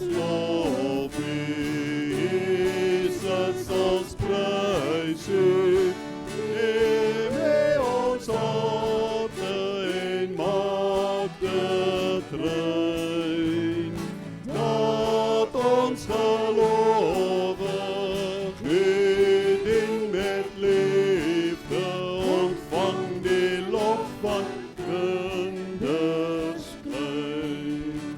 lof Jesus ons prys U. Neem ons harte en maak dit rein, dat ons gelowig U dien met liefde, ontvang die lof van kinders klein.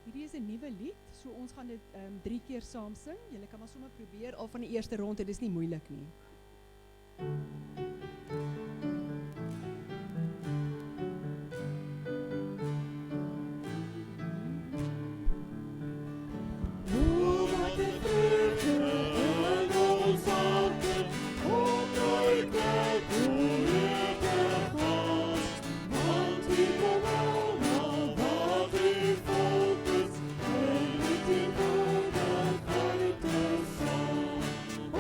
Hierdie is 'n nuwe lied, so ons gaan dit 3 keer saam sing. Julle kan maar sommer probeer al van die eerste ronde, dis nie moeilik nie.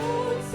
Ons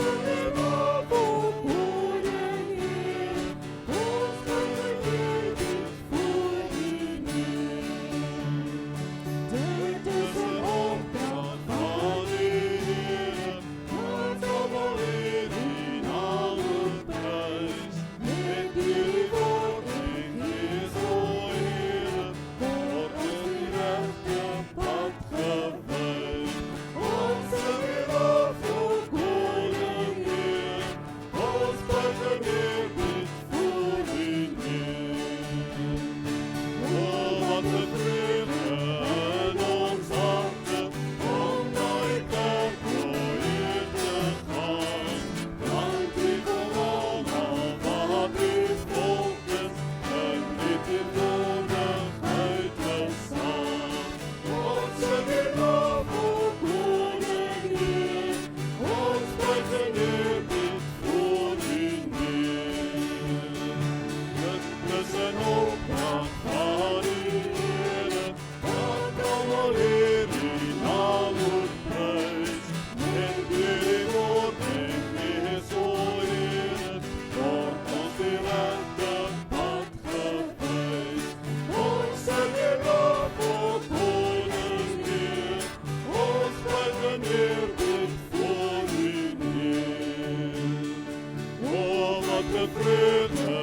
maak 'n vreugde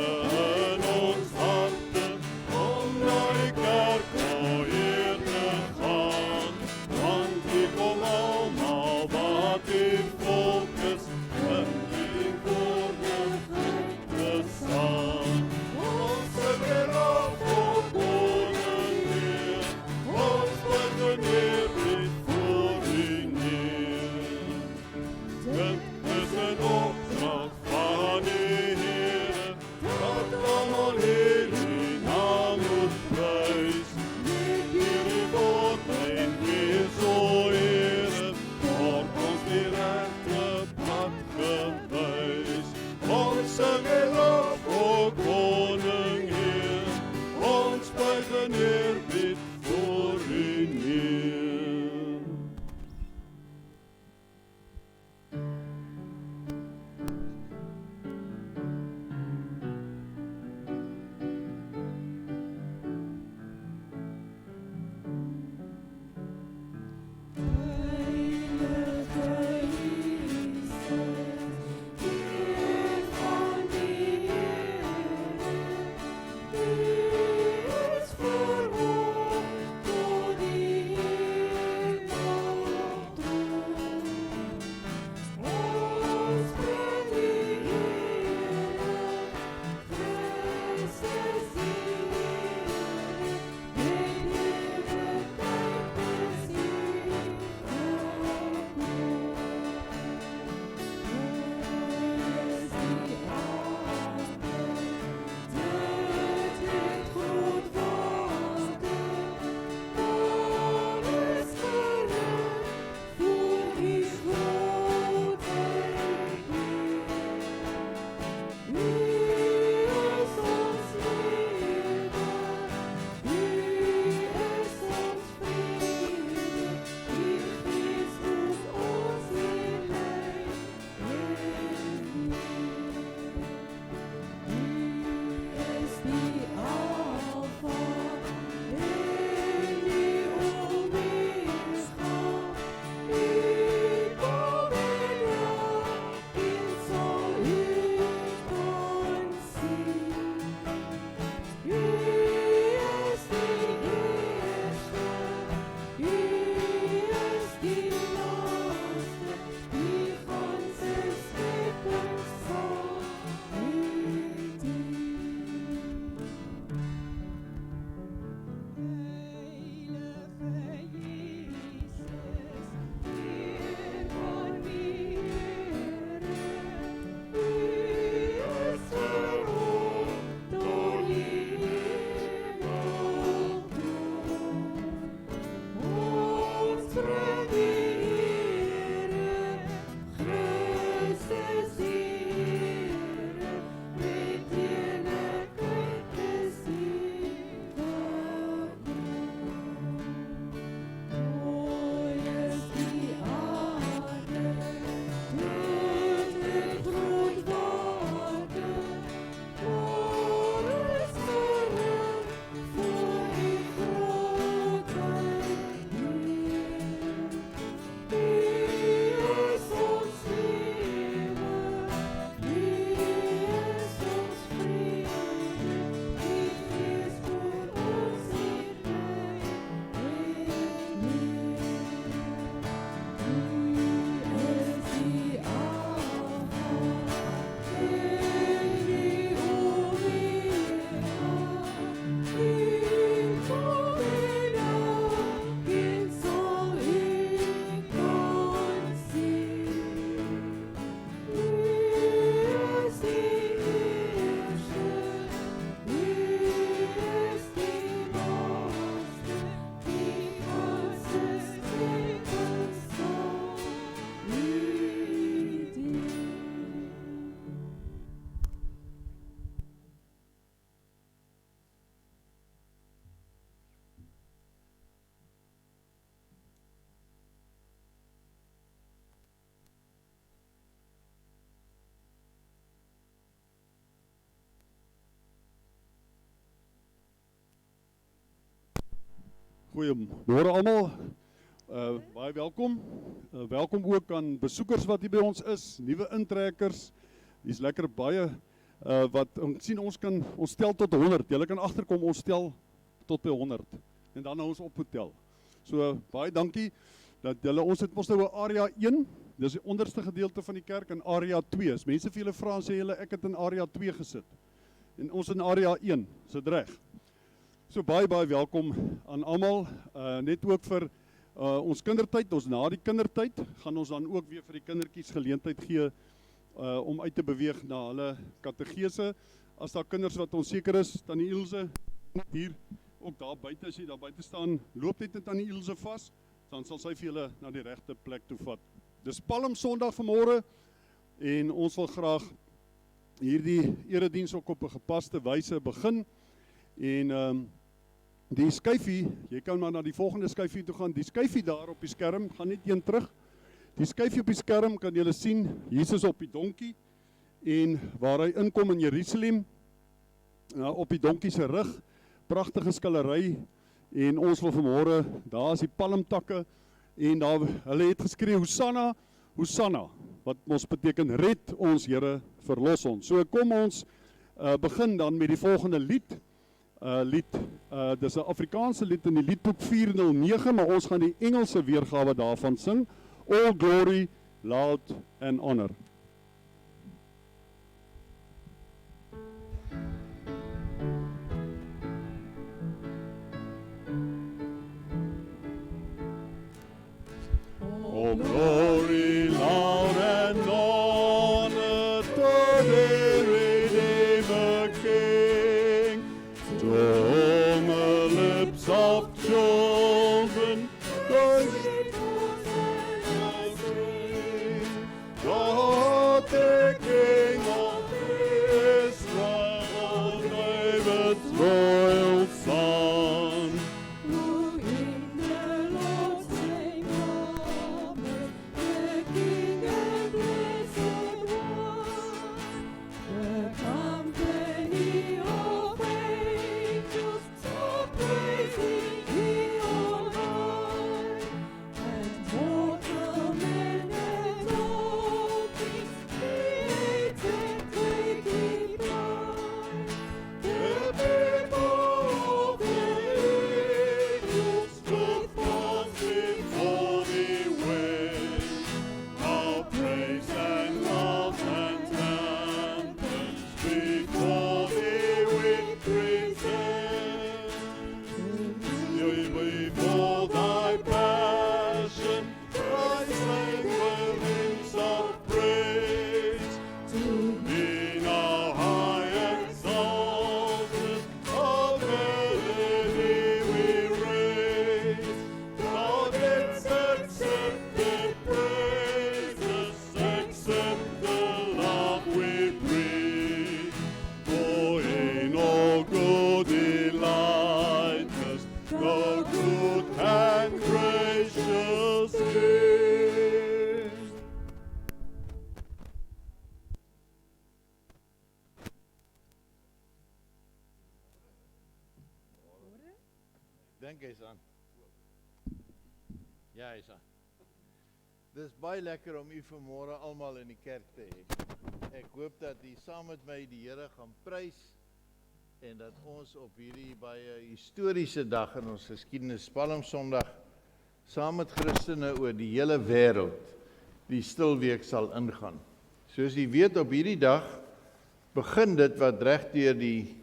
in ons harte om na die kerk weer te gaan. Want hier kom almal wat hier volk is in die woordigheid te staan. Ons sing weer lof op Koning Heer, ons buig neer dit voor U neer. Dit is 'n opdrag van die Here, dat almal hierdie naam moet prys. Met hierdie woord en weer so Here, word ons die regte pad gewys. Ons sing en lof o Koning Heer, ons buig neer bid voor U neer. Goeiemôre almal. Baie welkom. Welkom ook aan besoekers wat hier by ons is, nuwe intrekkers. Dis lekker baie wat ons sien ons tel tot 100. Julle kan agterkom, ons tel tot by 100 en dan nou ons op moet tel. So baie dankie dat julle ons het mos nou 'n area 1. Dis die onderste gedeelte van die kerk in area 2. As mense vir julle vra en sê julle ek het in area 2 gesit. En ons in area 1. Is dit reg? So baie welkom aan almal. Net ook vir ons kindertyd, ons na die kindertyd gaan ons dan ook weer vir die kindertjies geleentheid gee om uit te beweeg na hulle kategese. As daar kinders wat onseker is, Tannie Ilse hier ook daar buite, as jy daar buite staan, loop net Tannie Ilse vas, dan sal sy vir julle na die regte plek toe vat. Dis Palm Sondag vanmôre en ons wil graag hierdie erediens ook op 'n gepaste wyse begin. En die skyfie, jy kan maar na die volgende skyfie toe gaan. Die skyfie daar op die skerm, gaan net een terug. Die skyfie op die skerm kan julle sien, Jesus op die donkie en waar hy inkom in Jerusalem, op die donkie se rug, pragtige skildery en ons wil vanmôre, daar is die palmtakke en daar hulle het geskree Hosanna, Hosanna, wat ons beteken red ons Here, verlos ons. So kom ons begin dan met die volgende lied. Dis 'n Afrikaanse lied in die liedboek 409, maar ons gaan die Engelse weergawe daarvan sing. All glory, loud and honor. All glory, loud and honor to the Redeemer King, to whom the lips of children cry, God the King of Israel, David's royal son. Who in the Lord's name cometh, the King and blessed one. The company of angels so praising Thee on high, and mortal men and all things created take Thee pride. The people of the angels Stood forth before Thee when our praise and love and anthems before Thee we present. Before Thy passion, Christ sang with hymns of praise. to Be now high exalted, a melody we raise. God its accepted praises, accept the love we breathe. For in all good delight us, the good and gracious gift. Dink hy's aan. Ja, hy's aan. Dis baie lekker om u vanmôre almal in die kerk te hê. Ek hoop dat u saam met my die Here gaan prys en dat ons op hierdie baie historiese dag in ons geskiedenis, Palm Sondag, saam met Christene oor die hele wêreld die stilweek sal ingaan. Soos u weet, op hierdie dag begin dit wat reg deur die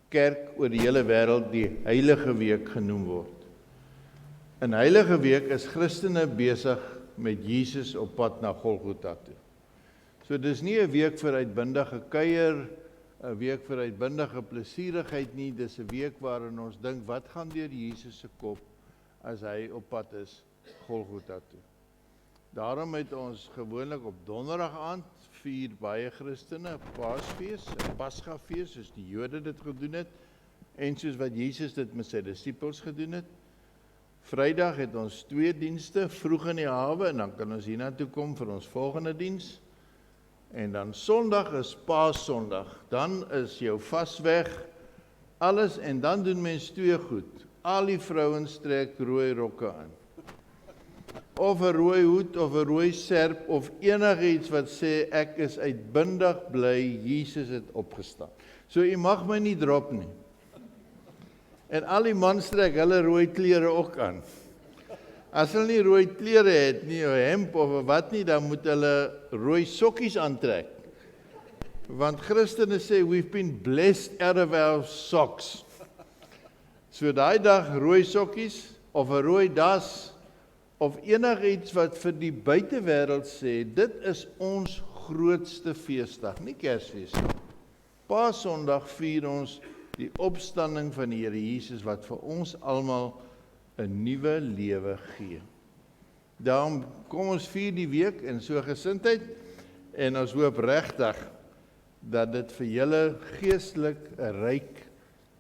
kerk oor die hele wêreld die Heilige Week genoem word. In Heilige Week is Christene besig met Jesus op pad na Golgotha toe. So dis nie 'n week vir uitbundige kuier, 'n week vir uitbundige plesierigheid nie, dis 'n week waarin ons dink wat gaan deur Jesus se kop as hy op pad is Golgotha toe. Daarom het ons gewoonlik op donderdag aand vier baie Christene Paasfees, 'n Pasgafees soos die Jode dit gedoen het en soos wat Jesus dit met sy disippels gedoen het. Vrydag het ons 2 dienste vroeg in die hawe en dan kan ons hiernatoe kom vir ons volgende diens. En dan Sondag is Paas-Sondag. Dan is jou vas weg, alles en dan doen mens 2 goed. Al die vrouens trek rooi rokke aan. of 'n rooi hoed of 'n rooi serp of enigiets wat sê ek is uitbundig bly Jesus het opgestaan. So u mag my nie drop nie. En al die mans trek hulle rooi klere ook aan. As hulle nie rooi klere het nie, 'n hemp of wat nie, dan moet hulle rooi sokkies aantrek. Want Christene sê we've been blessed out of our socks. So daai dag rooi sokkies of 'n rooi das of enigiets wat vir die buitewêreld sê dit is ons grootste feesdag, nie Kersfees nie. Paasondag vier ons die opstanding van die Here Jesus wat vir ons almal 'n nuwe lewe gee. Daarom kom ons vier die week in so gesindheid en ons hoop regtig dat dit vir julle geestelik 'n ryk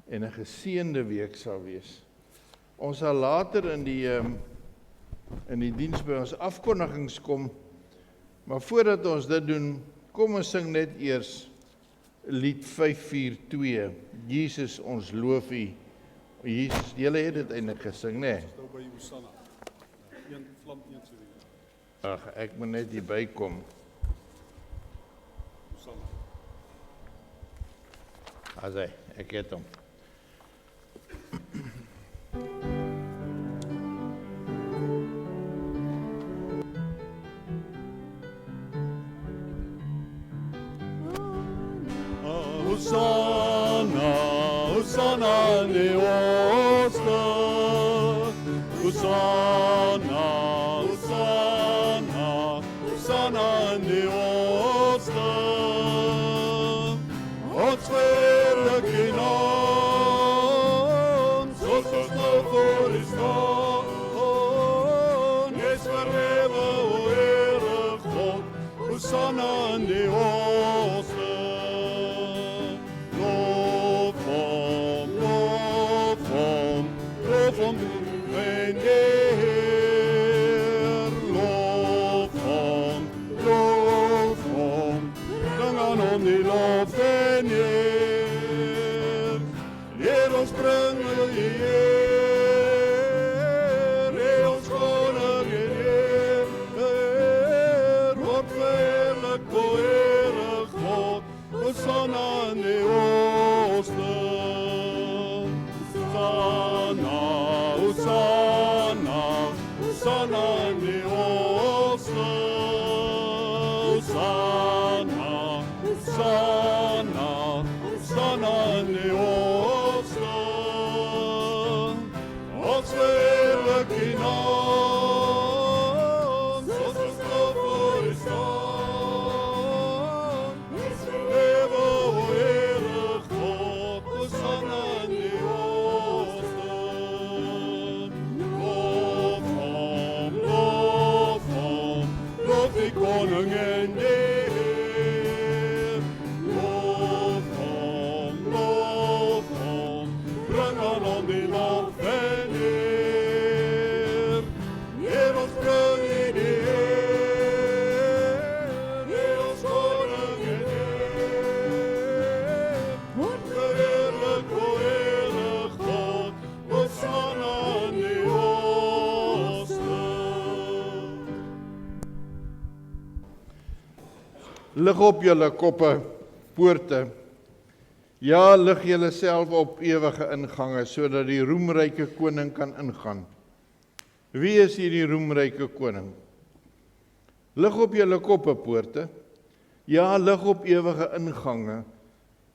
en 'n geseënde week sal wees. Ons sal later in die diens by ons afkondigings kom, maar voordat ons dit doen, kom ons sing net eers lied 542, Jesus ons loof U. Jesus, julle het dit eintlik gesing, né? Stou by Hosanna. Een vlam een so die. Ag, ek moet net hier bykom. Hosanna. Asai, ek het hom. Hosanna, Hosanna in die Ooste. Hosanna, Hosanna, Hosanna in die Ooste. Ons verheerlik U naam, soos ons nou voor U staan. Jy's verhewe, o Here God, Hosanna in die Ooste. Loof en Heer, loof hom, bring aan hom die lof en Heer. Leer ons bring U Heer, leer ons koning en Heer, word verheerlik, o Here God, Hosanna in die Ooste. Hosanna, Hosanna in die Ooste. Hosanna, Hosanna, Hosanna in die Ooste. Ons verheerlik U naam, soos ons nou voor U staan. Wees verhewe, o Here God, Hosanna in die Ooste. Loof die koning en die Heer. Loof hom, bring aan hom die lof en Heer. Heer, ons bring U die Heer, Heer, ons koning en Heer. Word verheerlik, o Here God, Hosanna in die Ooste. Lig op julle koppe, poorte. Ja, lig julle self op ewige ingange, sodat die roemryke koning kan ingaan. Wie is hierdie roemryke koning? Lig op julle koppe, poorte. Ja, lig op ewige ingange,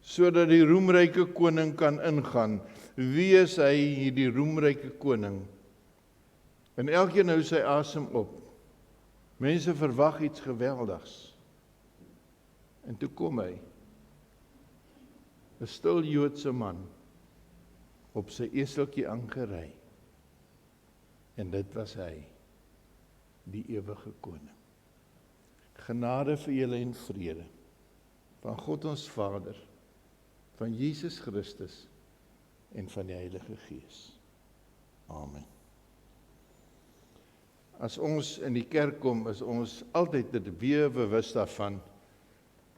sodat die roemryke koning kan ingaan. Wie is hy, hierdie roemryke koning? En elkeen hou sy asem op. Mense verwag iets geweldigs. En toe kom hy, 'n stil Joodse man, op sy eseltjie aangery. En dit was hy, die ewige koning. Genade vir julle en vrede, van God ons Vader, van Jesus Christus en van die Heilige Gees. Amen. As ons in die kerk kom, is ons altyd weer bewus daarvan,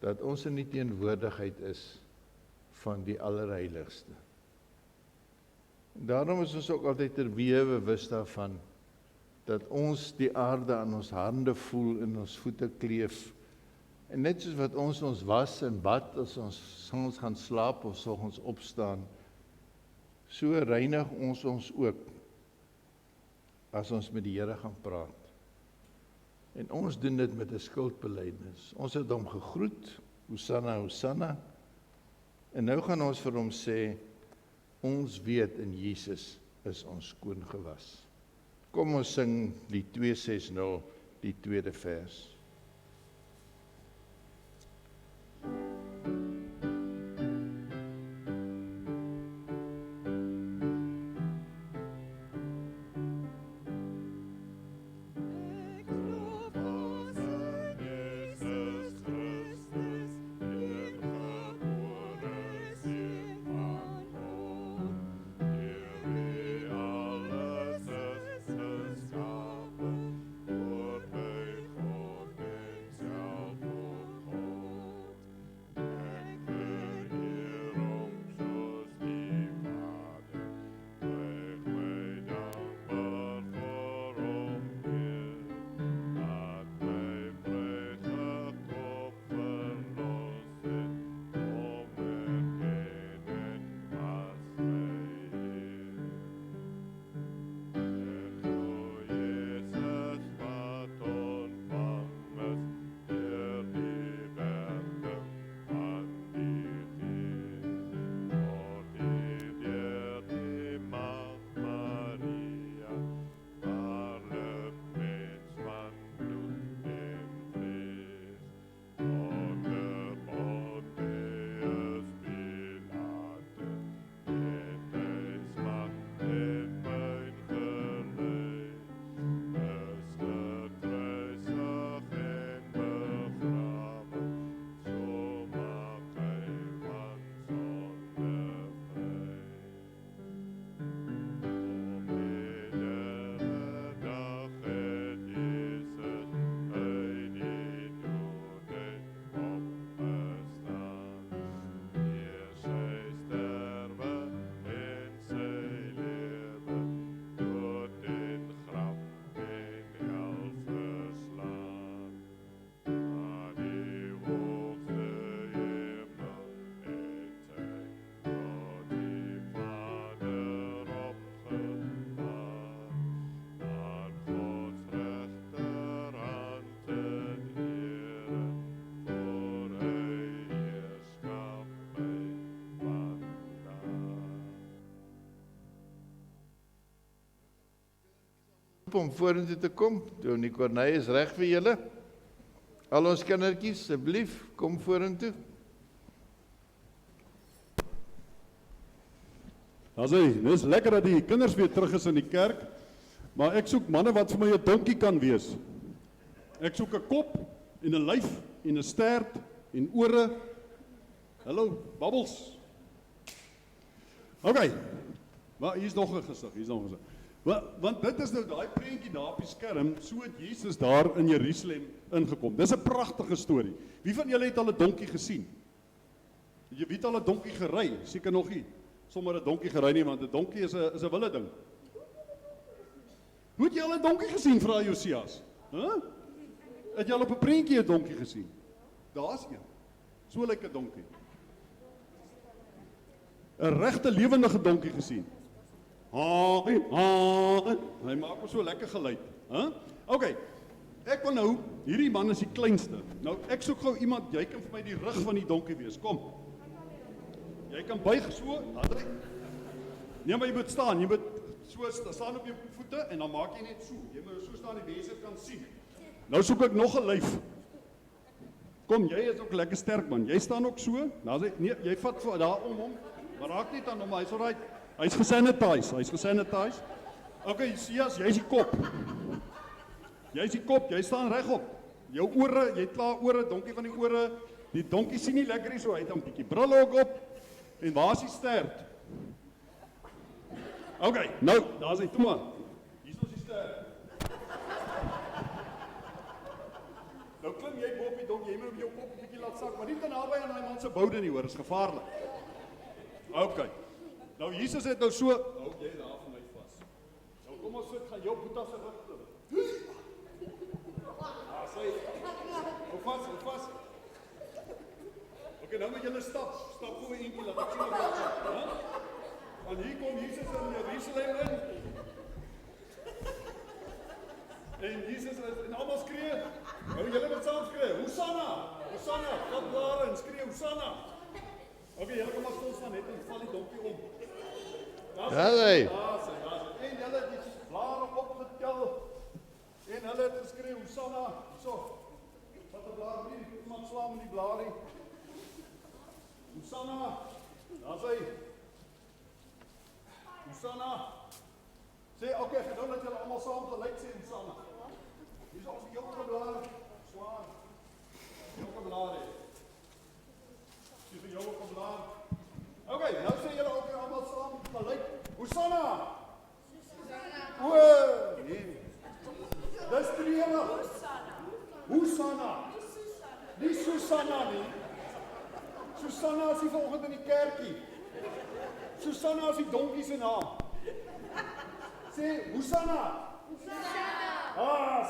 dat ons in die teenwoordigheid is van die Allerheiligste. Daarom is ons ook altyd bewus daarvan, dat ons die aarde aan ons hande voel en ons voete kleef. En net soos wat ons was en bad as ons gaan slaap of soggens opstaan, so reinig ons ook as ons met die Here gaan praat. En ons doen dit met 'n skuldbelydenis. Ons het hom gegroet, Hosanna, Hosanna. En nou gaan ons vir hom sê, ons weet in Jesus is ons skoon gewas. Kom ons sing die 260, die tweede vers. Om vorentoe te kom, Dominee Corneille is reg vir julle. Al ons kindertjies, asseblief, kom vorentoe. Dis lekker dat die kinders weer terug is in die kerk, maar ek soek manne wat vir my 'n donkie kan wees. Ek soek 'n kop en 'n lyf en 'n stert en ore. Hallo, Bubbles. Okay. Maar hier's nog 'n gesig, Want dit is nou daai prentjie daar op die skerm, so het Jesus daar in Jerusalem ingekom. Dis 'n pragtige storie. Wie van julle het al 'n donkie gesien? Wie het al 'n donkie gery? Seker nog nie. Sommer 'n donkie gery nie, want 'n donkie is 'n wille ding. Hoe het jy al 'n donkie gesien, vra Josias? Het jy al op 'n prentjie 'n donkie gesien? Daar's een. So lyk 'n donkie. 'n regte lewendige donkie gesien. Hy maak so lekker geluid. Okay, ek wil nou, hierdie man is die kleinste. Nou, ek soek gou iemand, jy kan vir my die rug van die donkie wees, kom. Jy kan buig so, nee, maar jy moet staan, jy moet so staan op jou voete en dan maak jy net so. Jy moet so staan, die mense kan sien. Nou soek ek nog 'n lyf. Kom, jy is ook lekker sterk man, jy staan ook so. Nee, jy vat vir daar om hom, maar raak net aan hom, hy's alright. Hy's gesanitize. Okay, Josias, jy's die kop. Jy staan regop. Jou ore, jy het klaar ore, donkie van die ore. Die donkie sien nie lekker nie, so hy het 'n bietjie bril ook op. En waar's die stert? Okay, nou, daar's hy, toe maar. Hier is die stert. Nou klim jy bo op die donkie, jy moet jou kop 'n bietjie laat sak, maar nie te naby aan daai man se boude nie, hoor, is gevaarlik. Okay. Nou Jesus het nou so, hou jy daar van my vas. Nou kom ons sit, gaan jou boeta se rug klim. Hou vas. Okay, nou moet julle stap gou 'n eentjie, laat ek sien of wat gaan, hè? Want hier kom Jesus in Jerusalem in. En Jesus en almal skree. Nou julle moet saam skree. Hosanna! Hosanna! Kom daar en skree Hosanna. Okay, julle kom maar stil staan net en val die donkie om. Daar is hy. En hulle het die blare opgetel. En hulle het geskree Hosanna. So. Wat 'n blaar nie, iemand slaan met die blaar nie. Hosanna. Daar's hy. Hosanna. Sê okay, gedou dat julle almal saam gelyk sê Hosanna. Hier is ons die jonge blaar. Swaar. Jonge blaar. Dis die jonge blaar. Okay, nou sê julle ook almal saam gelyk. Hosanna. O, nee. Dis treurig. Hosanna. Nie Susanna nie. Susanna is nie vanoggend in die kerkie. Susanna is die donkie se naam. Sê Hosanna.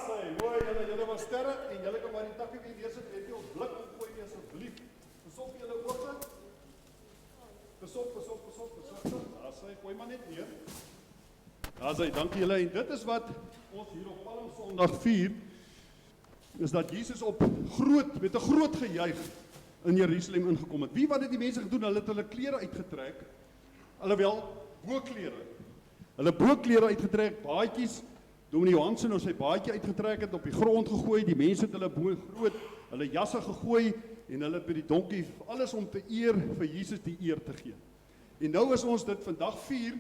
Sê, mooi, julle was sterk en julle kan maar die takke weer neersit, net nie ons blik omgooi nie asseblief. Pasop julle oë. Pasop. Daar sê, gooi maar net neer. Daar sê, dankie julle. En dit is wat ons hier op Palm Sondag vier, is dat Jesus met 'n groot gejuig in Jerusalem ingekom het. Wie wat het die mense gedoen? Hulle het hulle klere uitgetrek. Alhoewel boklere. Hulle boklere uitgetrek, baadjies. Dominee Johansen het sy baadjie uitgetrek het, op die grond gegooi. Die mense het hulle jasse gegooi en hulle by die donkie, alles om te eer vir Jesus die eer te gee. En nou is ons dit vandag vier,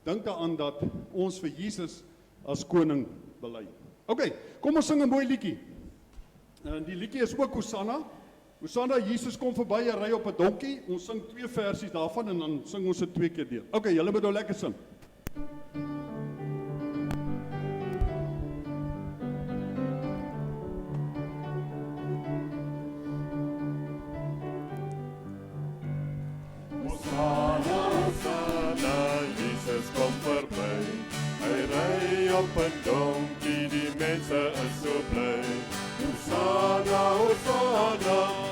dink daaraan dat ons vir Jesus as koning bely. Okay, kom ons sing 'n mooi liedjie. En die liedjie is ook Hosanna. Hosanna, Jesus kom verby, hy ry op 'n donkie. Ons sing 2 versies daarvan en dan sing ons dit 2 keer deur. Okay, julle moet nou lekker sing. Hosanna, Jesus kom verby. Hy ry op 'n donkie, die mense is so bly. Hosanna,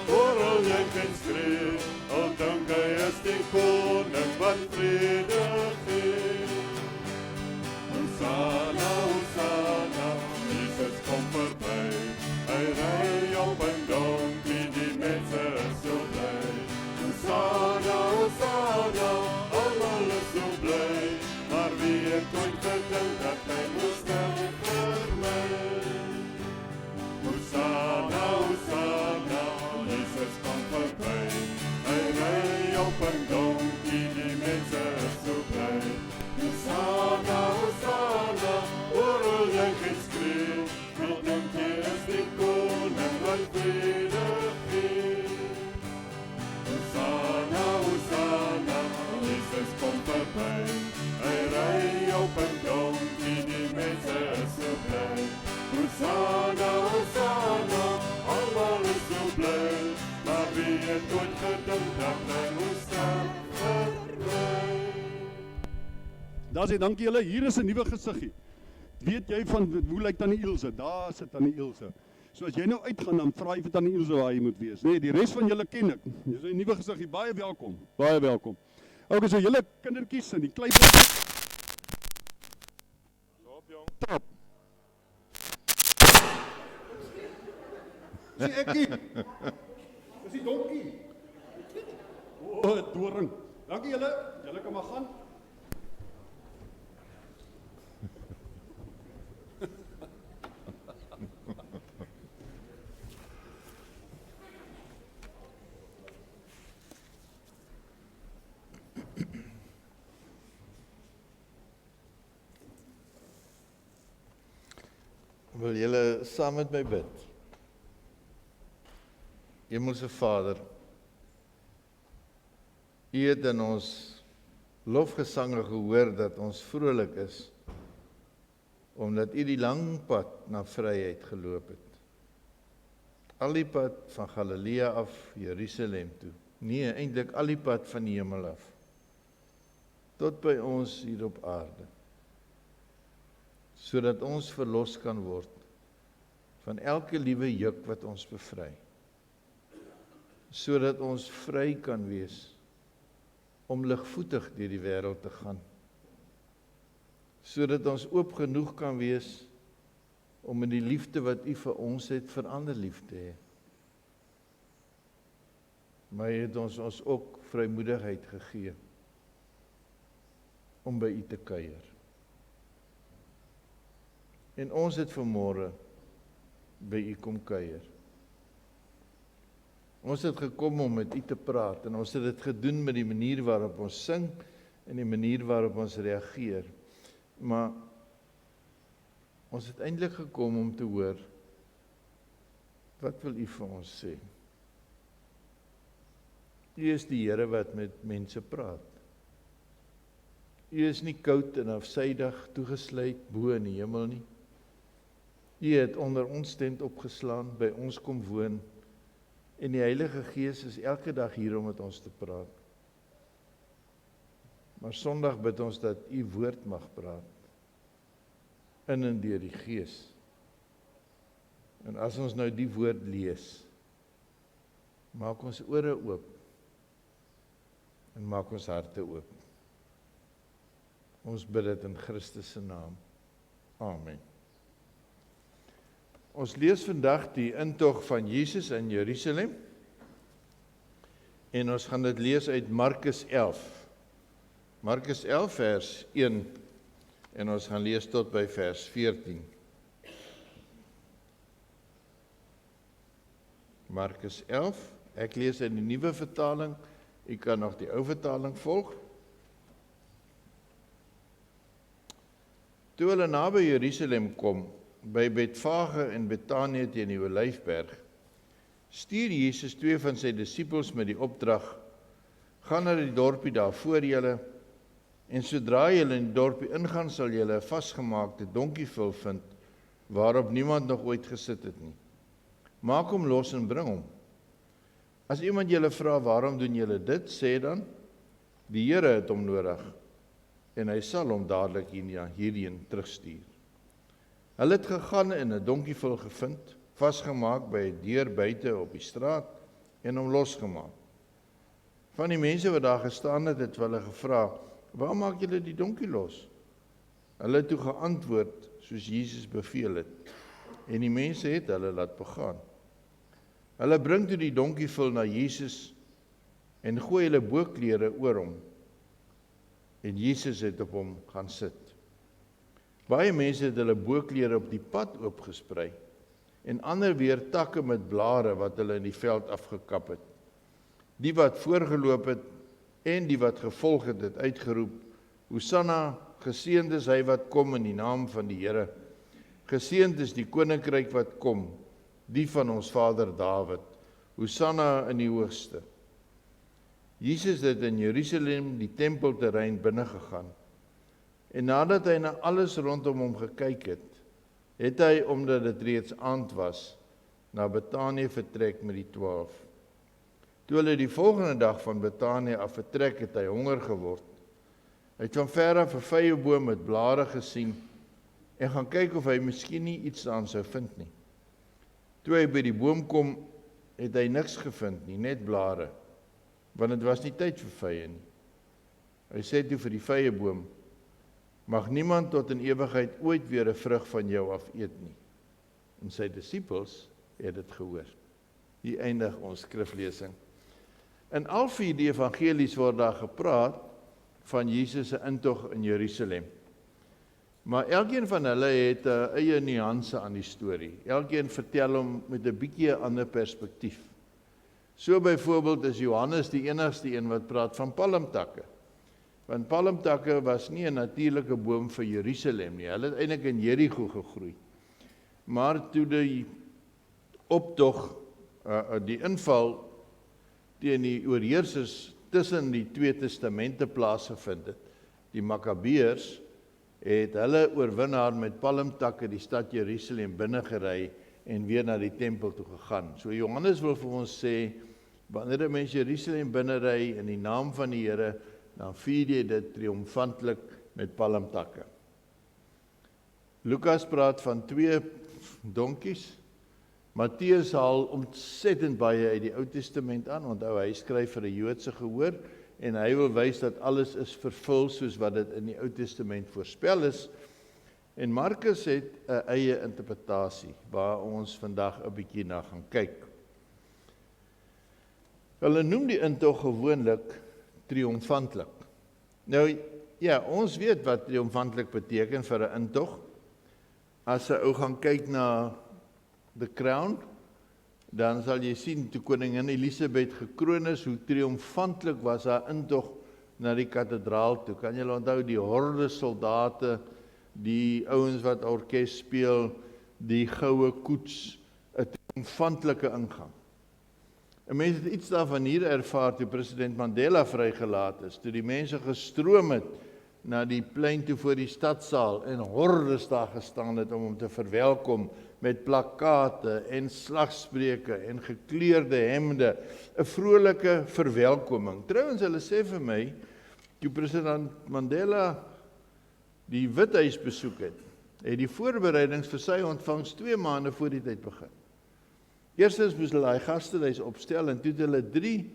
oral jy kan skree, al dink hy is die koning wat vrede gee. Hosanna, Jesus kom verby. Hy ry op 'n donkie, die mense is so bly. Hosanna, almal is so bly, maar wie het ooit gedink dat hy moes sterf vir my? Hosanna, Jesus kom verby. Hy ry op 'n donkie, die mense is so bly. Hosanna, oral jy kan skree, wie dink jy is die koning wat vrede gee? Hosanna, Jesus kom verby. Hy ry op 'n donkie, die mense is so bly. Hosanna, almal is so bly, maar wie het ooit gedink dat hy moes sterf vir my? Daar sê, dankie julle, hier is 'n nuwe gesiggie. Weet jy van, hoe lyk Tannie Ilse? Daar sit Tannie Ilse. So as jy nou uitgaan, dan vra jy vir Tannie Ilse waar jy moet wees. Nee, die res van julle ken ek. Dis 'n nuwe gesiggie, baie welkom. Baie welkom. Okay, so julle kindertjies in die kleipotjies. Loop jong. Trap. Sê ekkie. Dis die donkie. O, doring. Dankie julle. Julle kan maar gaan. Wil julle saam met my bid? Hemelse Vader, U het in ons lofgesange gehoor dat ons vrolik is, omdat U die lang pad na vryheid geloop het. Al die pad van Galilea af Jerusalem toe. Nee, eintlik al die pad van die hemel af. Tot by ons hier op aarde. sodat ons verlos kan word van elke liewe juk wat ons bevry, sodat ons vry kan wees om ligvoetig deur die wêreld te gaan, sodat ons oop genoeg kan wees om in die liefde wat U vir ons het, vir ander lief te hê. Maar U het ons ook vrymoedigheid gegee om by U te kuier. En ons het vanmôre by U kom kuier. Ons het gekom om met U te praat en ons het dit gedoen met die manier waarop ons sing en die manier waarop ons reageer. Maar ons het eintlik gekom om te hoor, wat wil U vir ons sê? U is die Here wat met mense praat. U is nie koud en afsydig toegesluit bo in die hemel nie. U het onder ons tent opgeslaan, by ons kom woon, en die Heilige Gees is elke dag hier om met ons te praat. Maar Sondag bid ons dat U woord mag praat, in en deur die Gees. En as ons nou die woord lees, maak ons ore oop, en maak ons harte oop. Ons bid dit in Christus se naam. Amen. Ons lees vandag die intog van Jesus in Jerusalem. En ons gaan dit lees uit Markus 11. Markus 11 vers 1 en ons gaan lees tot by vers 14. Markus 11, ek lees in die nuwe vertaling, u kan nog die ou vertaling volg. Toe hulle naby Jerusalem kom, by Betfage en Betanië teen die Olyfberg, stuur Jesus 2 van sy disippels met die opdrag, gaan na die dorpie daar voor julle, en sodra julle in die dorpie ingaan, sal julle 'n vasgemaakte donkievul vind, waarop niemand nog ooit gesit het nie. Maak hom los en bring hom. As iemand julle vra, waarom doen julle dit, sê dan, die Here het hom nodig, en hy sal hom dadelik hierheen terugstuur. Hulle het gegaan en 'n donkievul gevind, vasgemaak by 'n deur buite op die straat, en hom losgemaak. Van die mense wat daar gestaan het, het hulle gevra, waar maak julle die donkie los? Hulle het toe geantwoord, soos Jesus beveel het, en die mense het hulle laat begaan. Hulle bring toe die donkievul na Jesus, en gooi hulle boklere oor hom, en Jesus het op hom gaan sit. Baie mense het hulle boklere op die pad oopgesprei, en ander weer takke met blare wat hulle in die veld afgekap het. Die wat voorgeloop het, en die wat gevolg het, het uitgeroep, Hosanna, geseënd is hy wat kom in die naam van die Here. Geseënd is die koninkryk wat kom, die van ons vader Dawid. Hosanna in die hoogste. Jesus het in Jerusalem die tempelterrein binne gegaan. En nadat hy na alles rondom hom gekyk het hy, omdat dit reeds aand was, na Betanië vertrek met die 12. Toe hulle die volgende dag van Betanië af vertrek, het hy honger geword. Hy het van ver af 'n vyeboom met blare gesien en gaan kyk of hy miskien nie iets aan sou vind nie. Toe hy by die boom kom, het hy niks gevind nie, net blare, want dit was nie tyd vir vye nie. Hy sê toe vir die vyeboom, mag niemand tot in ewigheid ooit weer 'n vrug van jou af eet nie. En sy disippels het dit gehoor. Hier eindig ons skriflesing. In al 4 die evangelies word daar gepraat van Jesus se intog in Jerusalem. Maar elkeen van hulle het 'n eie nuance aan die storie. Elkeen vertel hom met 'n bietjie 'n ander perspektief. So byvoorbeeld is Johannes die enigste een wat praat van palmtakke. Want palmtakke was nie 'n natuurlike boom vir Jerusalem nie. Hulle het eintlik in Jerigo gegroei. Maar toe die optog, die inval teen die oorheersers tussen die 2 testamente plaasgevind het, die Makabeërs, het hulle oorwinnaar met palmtakke die stad Jerusalem binne gery en weer na die tempel toe gegaan. So Johannes wil vir ons sê, wanneer 'n mens Jerusalem binne ry in die naam van die Here, dan vier jy dit triomfantlik met palmtakke. Lukas praat van 2 donkies. Matteus haal ontsettend baie uit die Ou Testament aan, onthou hy skryf vir 'n Joodse gehoor en hy wil wys dat alles is vervul soos wat dit in die Ou Testament voorspel is. En Markus het 'n eie interpretasie waar ons vandag 'n bietjie na gaan kyk. Hulle noem die intog gewoonlik triomfantlik. Nou ja, ons weet wat triomfantlik beteken vir 'n intog. As 'n ou gaan kyk na The Crown, dan sal jy sien toe koningin Elisabeth gekroon is, hoe triomfantlik was haar intog na die kathedraal toe. Kan julle onthou die horde soldate, die ouens wat orkes speel, die goue koets, 'n triomfantlike ingang. En mense het iets daarvan hier ervaar toe president Mandela vrygelaat is, toe die mense gestroom het na die plein toe voor die stadsaal en hordes daar gestaan het om hom te verwelkom met plakate en slagspreuke en gekleurde hemde, 'n vrolike verwelkoming. Trouwens, hulle sê vir my, toe president Mandela die Withuis besoek het die voorbereidings vir sy ontvangs 2 maande voor die tyd begin. Eerstens moes hulle daai gastehuis opstel en toe het hulle 3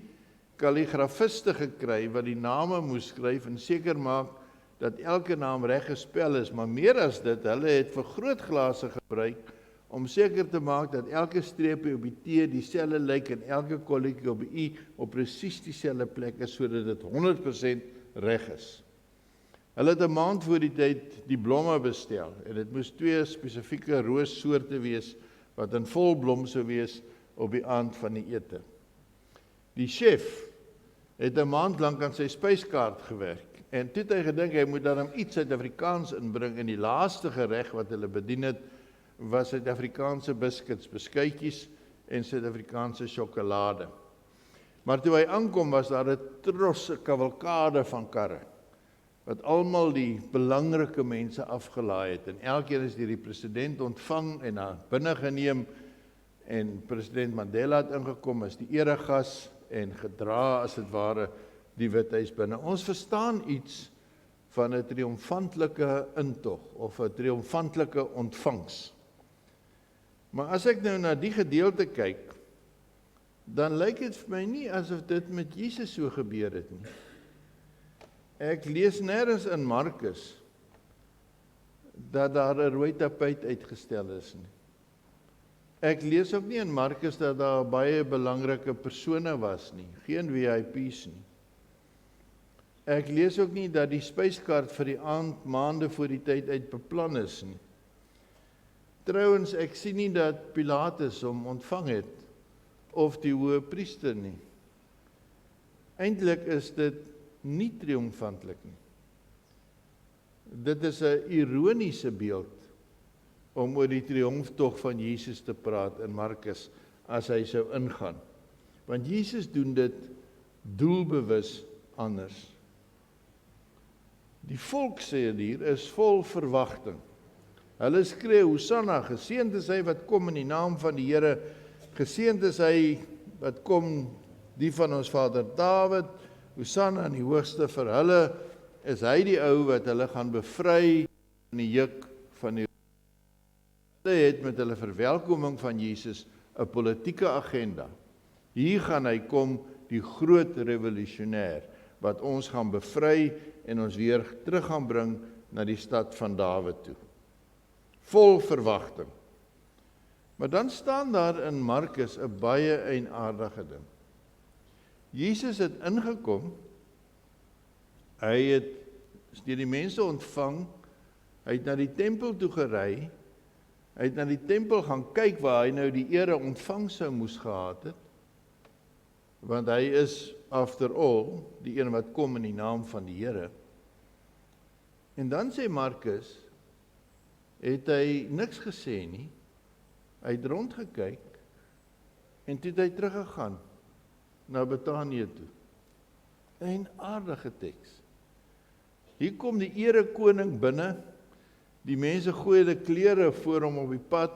kalligrafiste gekry wat die name moes skryf en seker maak dat elke naam reg gespel is, maar meer as dit, hulle het vergrootglase gebruik om seker te maak dat elke streepie op die T dieselfde lyk en elke kolletjie op die I op presies dieselfde plek is sodat dit 100% reg is. Hulle het 'n maand voor die tyd die blomme bestel en dit moes 2 spesifieke roossoorte wees wat in volblom sou wees op die aand van die ete. Die chef het 'n maand lank aan sy spyskaart gewerk en toe het hy gedink hy moet dan iets Suid-Afrikaans inbring en die laaste gereg wat hulle bedien het was Suid-Afrikaanse biscuits, beskuitjies en Suid-Afrikaanse sjokolade. Maar toe hy aankom was daar 'n trosse kavalkade van karre wat almal die belangrike mense afgelaai het en elkeen is deur die president ontvang en na binne geneem en president Mandela het ingekom as die eregas en gedra as dit ware die Withuis binne. Ons verstaan iets van 'n triomfantlike intog of 'n triomfantlike ontvangs. Maar as ek nou na die gedeelte kyk, dan lyk dit vir my nie asof dit met Jesus so gebeur het nie. Ek lees nêrens in Markus dat daar 'n rooi tapuit uitgestel is nie. Ek lees ook nie in Markus dat daar baie belangrike persone was nie, geen VIP's nie. Ek lees ook nie dat die spyskaart vir die aand maande voor die tyd uit beplan is nie. Trouwens, ek sien nie dat Pilatus hom ontvang het of die hoëpriester nie. Eintlik is dit nie triomfantlik nie. Dit is 'n ironiese beeld om oor die triomftog van Jesus te praat in Markus as hy sou ingaan. Want Jesus doen dit doelbewus anders. Die volk, sê hier, is vol verwagting. Hulle skree, Hosanna, geseënd is hy wat kom in die naam van die Here, geseënd is hy wat kom, die van ons vader Dawid, Hosanna in die hoogste. Vir hulle is hy die ou wat hulle gaan bevry van die juk van die. Hulle het met hulle verwelkoming van Jesus 'n politieke agenda. Hier gaan hy kom, die groot revolusionêr, wat ons gaan bevry en ons weer terug gaan bring na die stad van Dawid toe. Vol verwagting. Maar dan staan daar in Markus 'n baie eienaardige ding. Jesus het ingekom, hy het deur die mense ontvang, hy het na die tempel toe gery, hy het na die tempel gaan kyk waar hy nou die ere ontvang sou moes gehad het, want hy is, after all, die een wat kom in die naam van die Here. En dan sê Markus, het hy niks gesê nie, hy het rondgekyk, en toe het hy teruggegaan, na Betanië toe. 'n aardige teks. Hier kom die erekoning binne, die mense gooi hulle klere voor hom op die pad,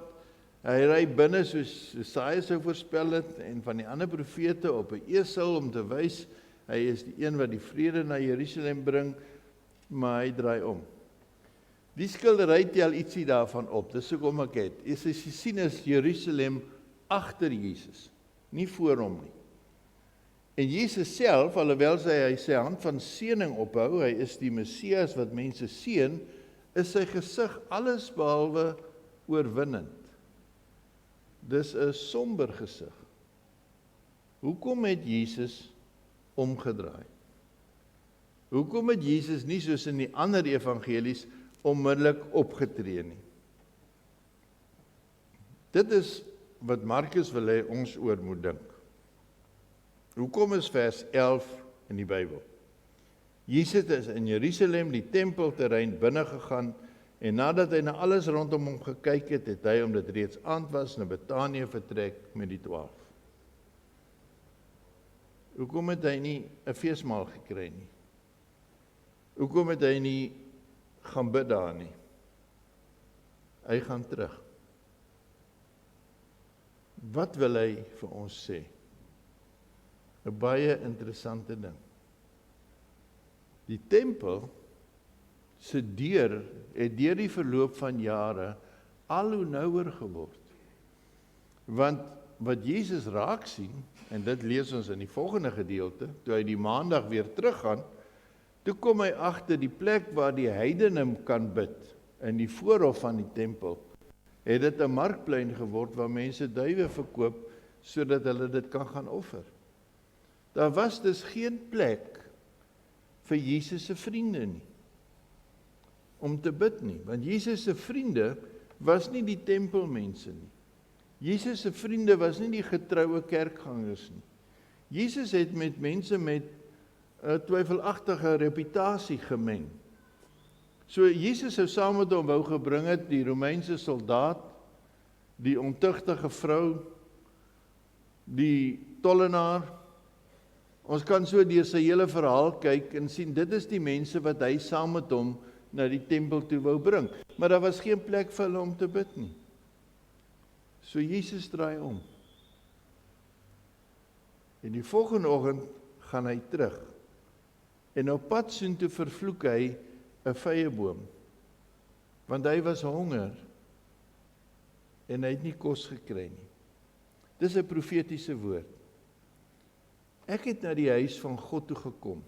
hy ry binne soos Jesaja sou voorspel het, en van die ander profete op 'n esel om te wys, hy is die een wat die vrede na Jerusalem bring, maar hy draai om. Die skildery tel ietsie daarvan op, dis hoekom ek het. As jy sien is Jerusalem agter Jesus, nie voor hom nie. En Jesus self, alhoewel hy sy hand van seëning ophou, hy is die Messias wat mense seën, is sy gesig alles behalwe oorwinnend. Dis 'n somber gesig. Hoekom het Jesus omgedraai? Hoekom het Jesus nie soos in die ander evangelies onmiddellik opgetree nie? Dit is wat Markus wil hê ons oor moet dink. Hoekom is vers 11 in die Bybel? Jesus is in Jerusalem die tempelterrein binne gegaan en nadat hy na alles rondom hom gekyk het, het hy, omdat dit reeds aand was, na Betanië vertrek met die 12. Hoekom het hy nie 'n feesmaal gekry nie? Hoekom het hy nie gaan bid daar nie? Hy gaan terug. Wat wil hy vir ons sê? 'n baie interessante ding. Die tempel se deur het deur die verloop van jare al hoe nouer geword. Want wat Jesus raak sien, en dit lees ons in die volgende gedeelte, toe hy die maandag weer teruggaan, toe kom hy agter die plek waar die heidene kan bid, in die voorhof van die tempel, het dit 'n markplein geword waar mense duwe verkoop, sodat hulle dit kan gaan offer. Daar was dus geen plek vir Jesus se vriende nie, om te bid nie, want Jesus se vriende was nie die tempelmense nie. Jesus se vriende was nie die getroue kerkgangers nie. Jesus het met mense met 'n twyfelagtige reputasie gemeng. So Jesus sou saam met hom wou gebring het die Romeinse soldaat, die ontugtige vrou, die tollenaar. Ons kan so deur sy hele verhaal kyk en sien, dit is die mense wat hy saam met hom na die tempel toe wou bring. Maar daar was geen plek vir hulle om te bid nie. So Jesus draai om. En die volgende oggend gaan hy terug. En op pad soontoe vervloek hy 'n vyeboom. Want hy was honger en hy het nie kos gekry nie. Dis 'n profetiese woord. Ek het na die huis van God toe gekom.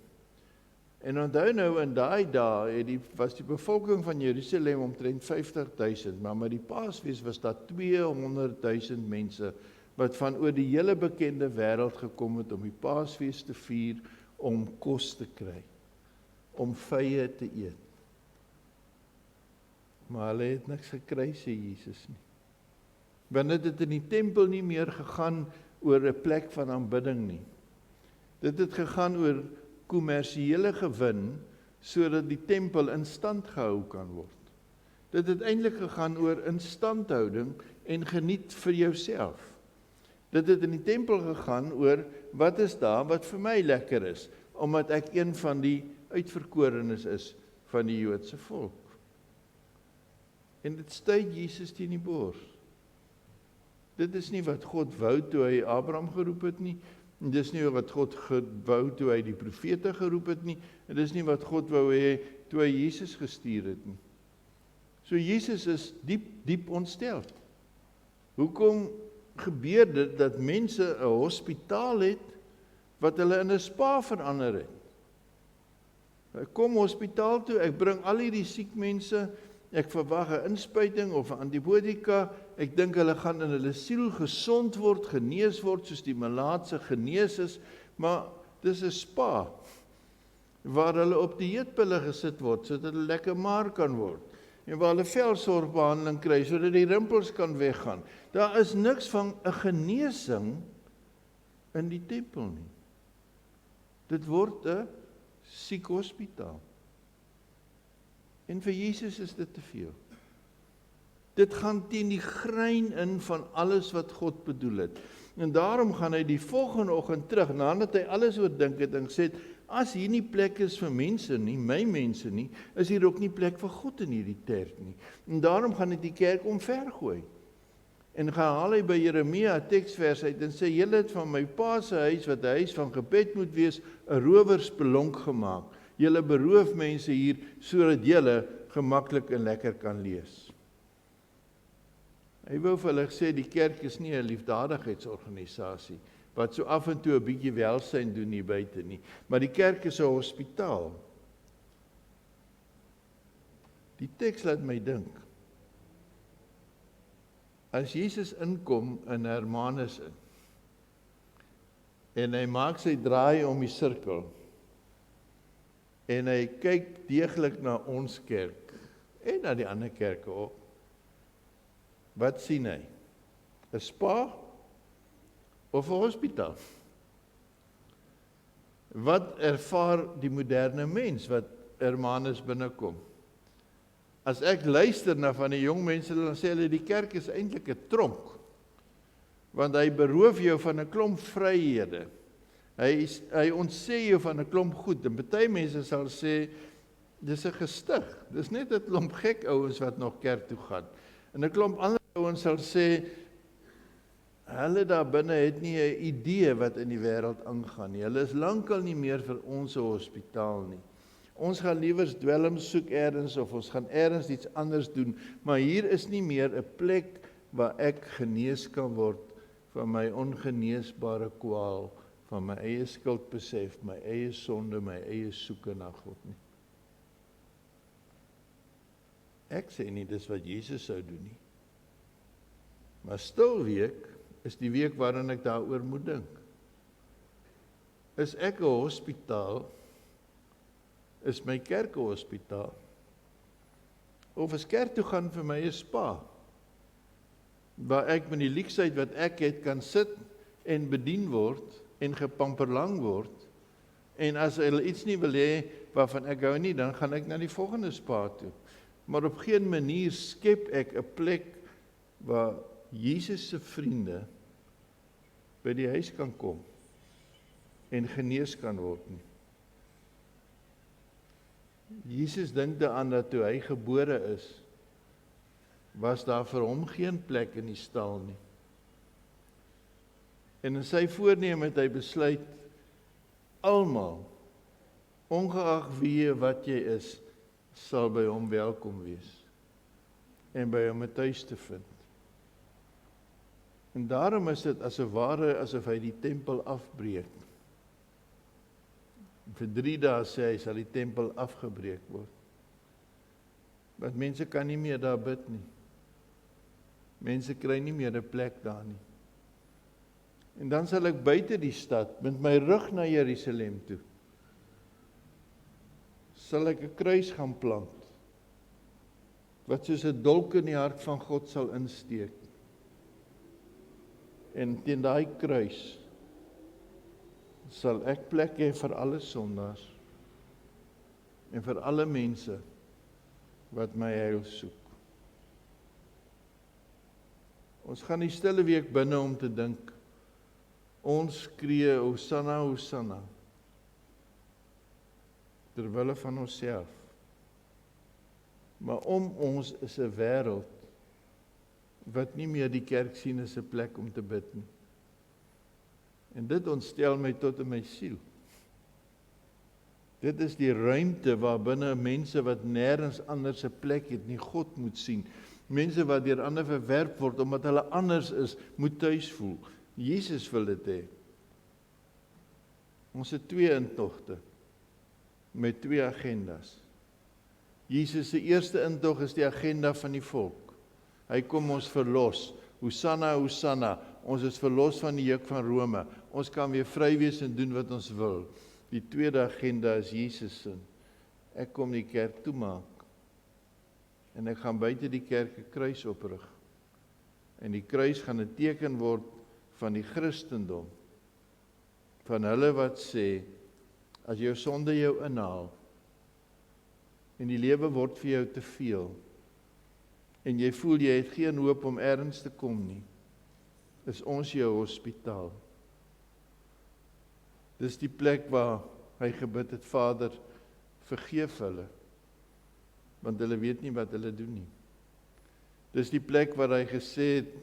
En onthou nou, in daai dae was die bevolking van Jerusalem omtrent 50.000, maar met die Paasfees was daar 200.000 mense wat van oor die hele bekende wêreld gekom het om die Paasfees te vier, om kos te kry, om vye te eet. Maar hulle het niks gekry, sê Jesus nie. Want dit het in die tempel nie meer gegaan oor 'n plek van aanbidding nie. Dit het gegaan oor kommersiële gewin, sodat die tempel in stand gehou kan word. Dit het eintlik gegaan oor instandhouding en geniet vir jouself. Dit het in die tempel gegaan oor, wat is daar wat vir my lekker is, omdat ek een van die uitverkorenes is van die Joodse volk. En dit stuit Jesus teen die bors. Dit is nie wat God wou toe hy Abraham geroep het nie, en dit is nie wat God wou toe hy die profete geroep het nie, en dit is nie wat God wou hê toe hy Jesus gestuur het nie. So Jesus is diep ontstel. Hoekom gebeur dit dat mense 'n hospitaal het wat hulle in 'n spa verander het? Ek kom hospitaal toe, ek bring al hierdie siek mense, ek verwag 'n inspuiting of 'n antibiotika, ek dink hulle gaan in hulle siel gesond word, genees word, soos die melaatse genees is, maar dis 'n spa, waar hulle op dieetpille gesit word, sodat hulle lekker maar kan word, en waar hulle velsorgbehandeling kry, sodat die rimpels kan weggaan. Daar is niks van 'n genesing in die tempel nie. Dit word 'n siekhospitaal. En vir Jesus is dit te veel. Dit gaan teen die grein in van alles wat God bedoel het. En daarom gaan hy die volgende oggend terug, nadat hy alles oordink het en gesê, as hier nie plek is vir mense nie, my mense nie, is hier ook nie plek vir God in hierdie kerk nie. En daarom gaan hy die kerk omvergooi. En gaan haal hy by Jeremia 'n teksvers uit en sê, julle het van my pa se huis, wat 'n huis van gebed moet wees, 'n rowersspelonk gemaak. Julle beroof mense hier, sodat julle gemaklik en lekker kan lees. Hy wou vir hulle gesê, die kerk is nie 'n liefdadigheidsorganisasie, wat so af en toe 'n bietjie welsyn doen hier buite nie, maar die kerk is 'n hospitaal. Die teks laat my dink, as Jesus inkom in Hermanus in, en hy maak sy draai om die sirkel, en hy kyk deeglik na ons kerk, en na die ander kerke ook, wat sien hy? 'n spa of 'n hospitaal? Wat ervaar die moderne mens wat Hermanus binnekom? As ek luister na van die jong mense, dan sê hulle die kerk is eintlik 'n tronk, want hy beroof jou van 'n klomp vryhede. Hy ontsê jou van 'n klomp goed, en party mense sal sê, dis 'n gestig, dis net 'n klomp gek ouens wat nog kerk toe gaan. En 'n klomp ander ouens sal sê, hulle daar binne het nie 'n idee wat in die wêreld aangaan nie. Hulle is lankal nie meer vir ons 'n hospitaal nie. Ons gaan liewers dwelm soek elders, of ons gaan elders iets anders doen, maar hier is nie meer 'n plek waar ek genees kan word van my ongeneesbare kwaal, van my eie skuldbesef, my eie sonde, my eie soeke na God nie. Ek sê nie dis wat Jesus sou doen nie. Maar stilweek is die week waarin ek daaroor moet dink. Is ek 'n hospitaal? Is my kerk 'n hospitaal? Of is kerk toe gaan vir my 'n spa? Waar ek met die luksheid wat ek het kan sit en bedien word en gepamperlang word, en as hulle iets nie wil hê waarvan ek hou nie, dan gaan ek na die volgende spa toe. Maar op geen manier skep ek 'n plek waar Jesus se vriende by die huis kan kom en genees kan word nie. Jesus dink daaraan dat toe hy gebore is, was daar vir hom geen plek in die stal nie. En in sy voorneme het hy besluit, almal, ongeag wie wat jy is, sal by hom welkom wees en by hom 'n tuis te vind. En daarom is dit as 'n ware asof hy die tempel afbreek. Vir 3 dae sê hy sal die tempel afgebreek word. Want mense kan nie meer daar bid nie. Mense kry nie meer 'n plek daar nie. En dan sal ek buite die stad, met my rug na Jerusalem toe, sal ek 'n kruis gaan plant, wat soos 'n dolk in die hart van God sal insteek. En teen daai kruis sal ek plek hê vir alle sondaars en vir alle mense wat my heil soek. Ons gaan die stille week binne om te dink, ons skree Hosanna, Hosanna, terwille van onsself. Maar om ons is 'n wêreld wat nie meer die kerk sien as 'n plek om te bid nie. En dit ontstel my tot in my siel. Dit is die ruimte waar binne mense wat nêrens anders 'n plek het nie God moet sien. Mense wat deur ander verwerp word omdat hulle anders is, moet tuis voel. Jesus wil dit hê. Ons het 2 intogte met 2 agendas. Jesus se eerste intog is die agenda van die volk. Hy kom ons verlos. Hosanna, Hosanna. Ons is verlos van die juk van Rome. Ons kan weer vry wees en doen wat ons wil. Die tweede agenda is Jesus se. Ek kom die kerk toemaak. En ek gaan buite die kerk 'n kruis oprig. En die kruis gaan 'n teken word van die Christendom. Van hulle wat sê, as jou sonde jou inhaal, en die lewe word vir jou te veel, en jy voel jy het geen hoop om ergens te kom nie, is ons jou hospitaal. Dis die plek waar hy gebid het, Vader, vergeef hulle, want hulle weet nie wat hulle doen nie. Dis die plek waar hy gesê het,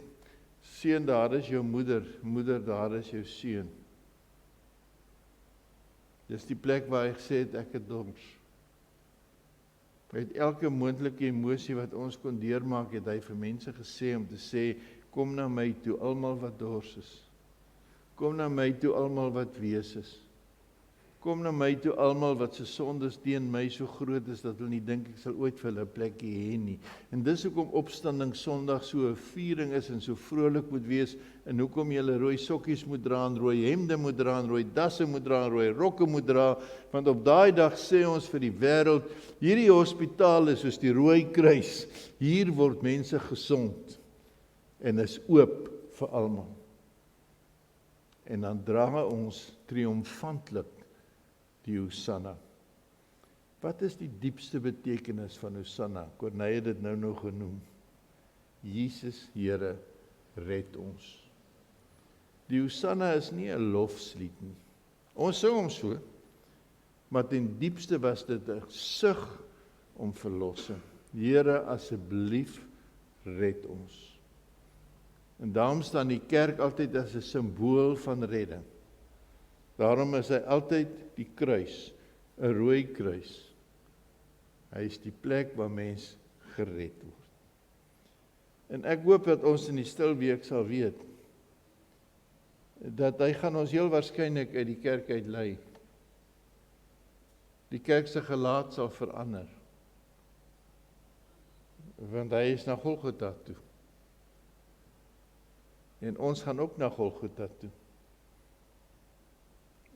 seun, daar is jou moeder, moeder, daar is jou seun. Dis die plek waar hy gesê het, ek het dors. Met elke moontlike emosie wat ons kon deurmaak, het hy vir mense gesê om te sê, kom na my toe, almal wat dors is. Kom na my toe, almal wat wees is. Kom na my toe, almal wat se sondes teen my so groot is, dat hulle nie dink ek sal ooit vir hulle 'n plekkie hê nie. En dis hoekom opstanding Sondag so 'n viering is en so vrolik moet wees, en hoekom jy rooi sokkies moet dra, en rooi hemde moet dra, en rooi dasse moet dra, en rooi rokke moet dra, want op daai dag sê ons vir die wêreld, hierdie hospitaal is soos die Rooi Kruis, hier word mense gesond, en is oop vir almal. En dan dra ons triomfantlik die Hosanna. Wat is die diepste betekenis van Hosanna? Corneille het dit nou genoem. Jesus, Here, red ons. Die Hosanna is nie 'n lofslied nie. Ons sing hom so, maar ten diepste was dit 'n sug om verlossing. Here, asseblief red ons. En daarom staan die kerk altyd as 'n simbool van redding. Daarom is hy altyd die kruis, 'n rooi kruis. Hy is die plek waar mens gered word. En ek hoop dat ons in die stil week sal weet, dat hy gaan ons heel waarskynlik uit die kerk uitlei. Die kerk se gelaat sal verander. Want hy is na Golgotha toe. En ons gaan ook na Golgotha toe.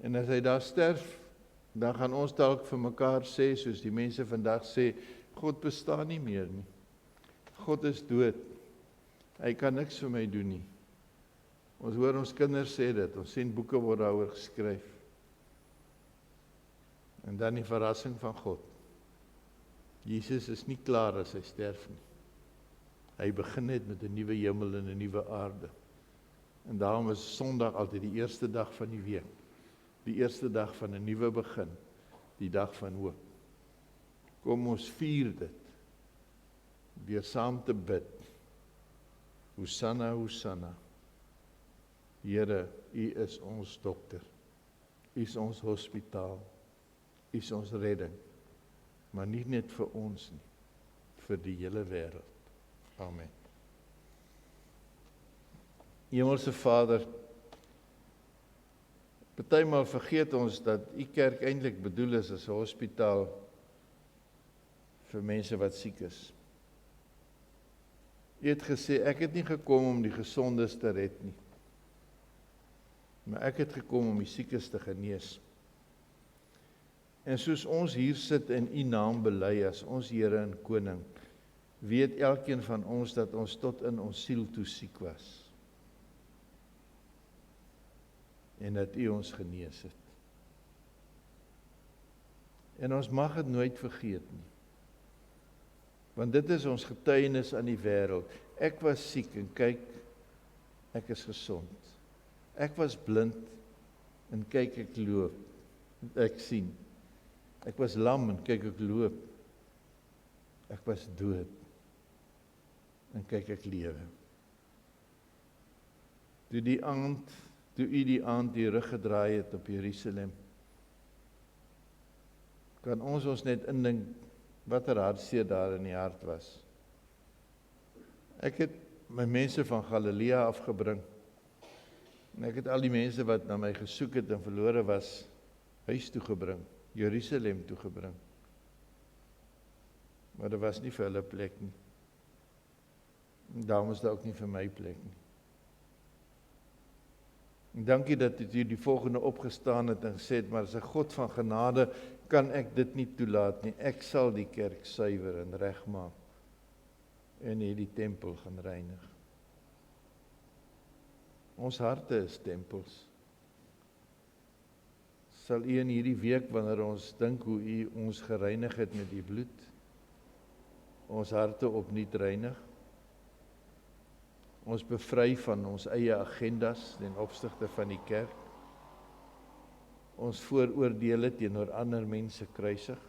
En as hy daar sterf, dan gaan ons dalk vir mekaar sê, soos die mense vandag sê, God bestaan nie meer nie. God is dood. Hy kan niks vir my doen nie. Ons hoor ons kinders sê dit, ons sien boeke word daaroor geskryf. En dan die verrassing van God. Jesus is nie klaar as hy sterf nie. Hy begin net met 'n nuwe hemel en 'n nuwe aarde. En daarom is Sondag altyd die eerste dag van die week. Die eerste dag van 'n nuwe begin, die dag van hoop. Kom ons vier dit, deur saam te bid. Hosanna, Hosanna. Here, U is ons dokter, U is ons hospitaal, U is ons redding, maar nie net vir ons nie, vir die hele wêreld. Amen. Hemelse Vader, partymal vergeet ons dat U kerk eintlik bedoel is as 'n hospitaal vir mense wat siek is. U het gesê, ek het nie gekom om die gesondes te red nie, maar ek het gekom om die siekes te genees. En soos ons hier sit en U naam bely as ons Here en Koning, weet elkeen van ons dat ons tot in ons siel toe siek was. En dat U ons genees het. En ons mag dit nooit vergeet nie. Want dit is ons getuienis aan die wêreld. Ek was siek en kyk, ek is gesond. Ek was blind en kyk ek loop, ek sien. Ek was lam en kyk ek loop. Ek was dood en kyk ek lewe. Toe U die aand die rug gedraai het op Jerusalem, kan ons net indink watter hartseer daar in die hart was. Ek het my mense van Galilea afgebring, en ek het al die mense wat na my gesoek het en verlore was, huis toe gebring, Jerusalem toe gebring. Maar daar was nie vir hulle plek nie. En daarom is daar ook nie vir my plek nie. En dankie dat U die volgende opgestaan het en gesê het, maar as 'n God van genade kan ek dit nie toelaat nie. Ek sal die kerk suiwer en regmaak en die tempel gaan reinig. Ons harte is tempels. Sal U in hierdie week, wanneer ons dink hoe U ons gereinig het met U bloed, ons harte opnuut reinig, ons bevry van ons eie agendas ten opsigte van die kerk, ons vooroordeele teenoor ander mense kruisig,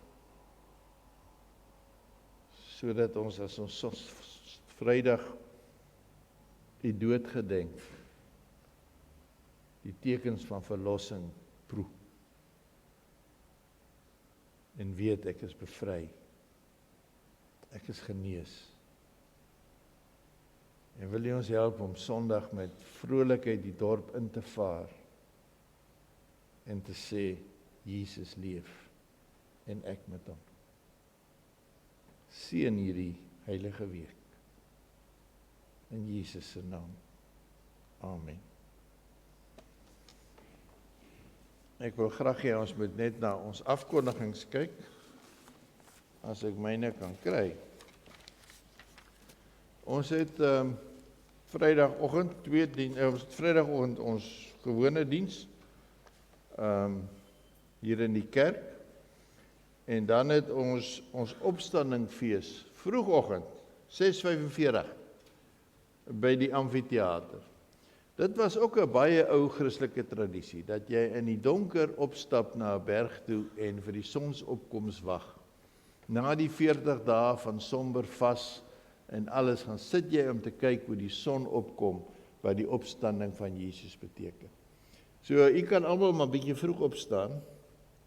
sodat ons as ons Vrydag die dood gedenk, die tekens van verlossing proe, en weet ek is bevry ek is genees. En wil jy ons help om Sondag met vrolikheid die dorp in te vaar en te sê, Jesus leef en ek met hom. Seën hierdie heilige week. In Jesus se naam. Amen. Ek wil graag hê ons moet net na ons afkondigings kyk, as ek myne kan kry. Ons het Vrydagoggend Vrydagoggend ons gewone diens hier in die kerk, en dan het ons opstandingfees vroegoggend 6:45 by die amfitheater. Dit was ook 'n baie ou Christelike tradisie, dat jy in die donker opstap na 'n berg toe en vir die sonsopkoms wag. Na die 40 dae van somber vas en alles, gaan sit jy om te kyk hoe die son opkom, wat die opstanding van Jesus beteken. So, u kan almal maar bietjie vroeg opstaan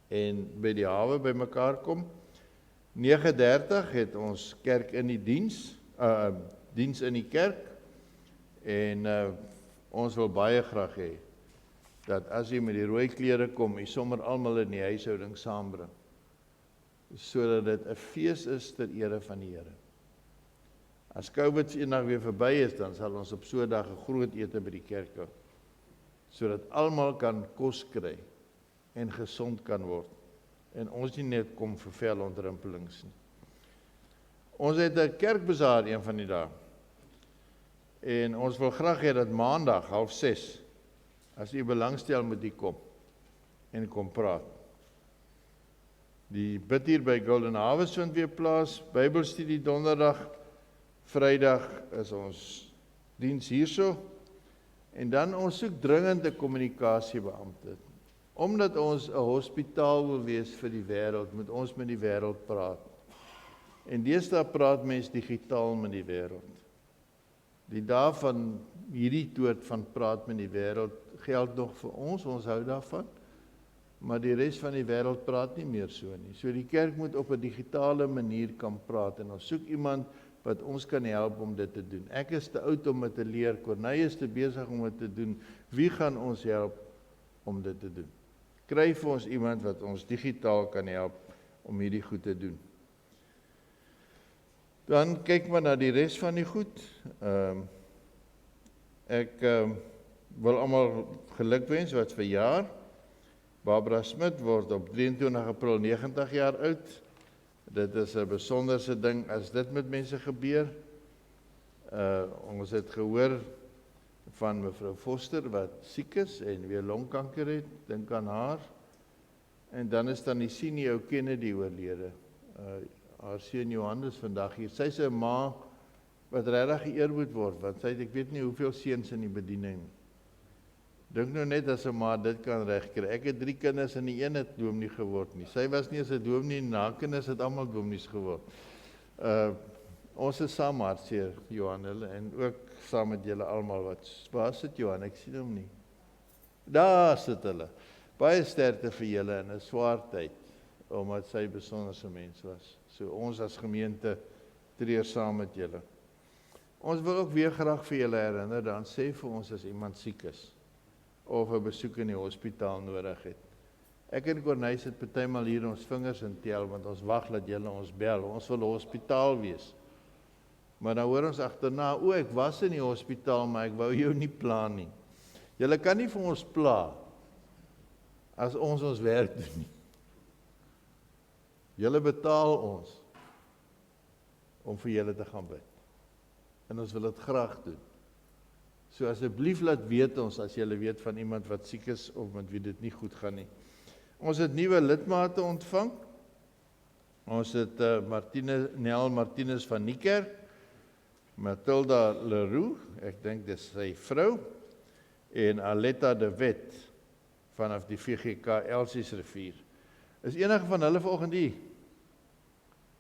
en by die hawe bymekaar kom. 9:30 het ons kerk in die diens in die kerk, en ons wil baie graag hê dat as jy met die rooi klere kom, jy sommer almal in die huishouding saambring, sodat dit 'n fees is ter ere van die Here. As COVID eendag weer verby is, dan sal ons op so 'n dag 'n groot ete by die kerk hou, sodat almal kan kos kry en gesond kan word, en ons nie net kom vir velontrimpelings nie. Ons het 'n kerkbazaar een van die dae, en ons wil graag hê dat Maandag 5:30, as u belangstel, moet u kom en kom praat. Die bid hier by Golden Harvest vind weer plaas, Bybelstudie Donderdag, Vrydag is ons diens hierso, en dan ons soek dringend 'n kommunikasiebeampte. Omdat ons 'n hospitaal wil wees vir die wêreld, moet ons met die wêreld praat. En deesdae praat mens digitaal met die wêreld. Die dae van hierdie dood van praat met die wêreld geld nog vir ons hou daarvan, maar die res van die wêreld praat nie meer so nie. So die kerk moet op 'n digitale manier kan praat, en ons soek iemand wat ons kan help om dit te doen. Ek is te oud om dit te leer, Corneille is te besig om dit te doen. Wie gaan ons help om dit te doen? Kry vir ons iemand wat ons digitaal kan help om hierdie goed te doen. Dan kyk maar na die res van die goed. Ek wil almal gelukwens wat verjaar. Barbara Smit word op 23 April 90 jaar oud. Dit is 'n besonderse ding as dit met mense gebeur. Ons het gehoor van mevrou Foster wat siek is en weer longkanker het, dink aan haar. En dan is dan die senior Kennedy oorlede. Haar seun Johannes vandag hier. Sy's 'n ma wat regtig geëer moet word, want sy het ek weet nie hoeveel seuns in die bediening. Dink nou net as 'n ma dit kan regkry. Ek het 3 kinders en die een het dominee geword nie. Sy was nie as 'n dominee, na kinders het almal dominees geword. Ons is saam hartseer, Johan, en ook saam met julle almal wat. Waar sit Johan? Ek sien hom nie. Daar sit hulle. Baie sterkte vir julle in 'n swaar tyd, omdat sy 'n besonderse mens was. So ons as gemeente treur saam met julle. Ons wil ook weer graag vir julle herinner, dan sê vir ons as iemand siek is, of 'n besoek in die hospitaal nodig het. Ek en Corneille sit partymal hier ons vingers in tel, want ons wag dat julle ons bel. Ons wil 'n hospitaal wees. Maar dan hoor ons agterna, ek was in die hospitaal, maar ek wou jou nie pla nie. Julle kan nie vir ons pla as ons werk doen nie. Julle betaal ons om vir julle te gaan bid. En ons wil dit graag doen. So asseblief laat weet ons as julle weet van iemand wat siek is of met wie dit nie goed gaan nie. Ons het nuwe lidmate ontvang. Ons het Nel Martinez van Niekerk, Matilda Leroux, ek dink dis sy vrou, en Aletta de Wet vanaf die VGK Elsies rivier. Is enige van hulle vanoggend hier?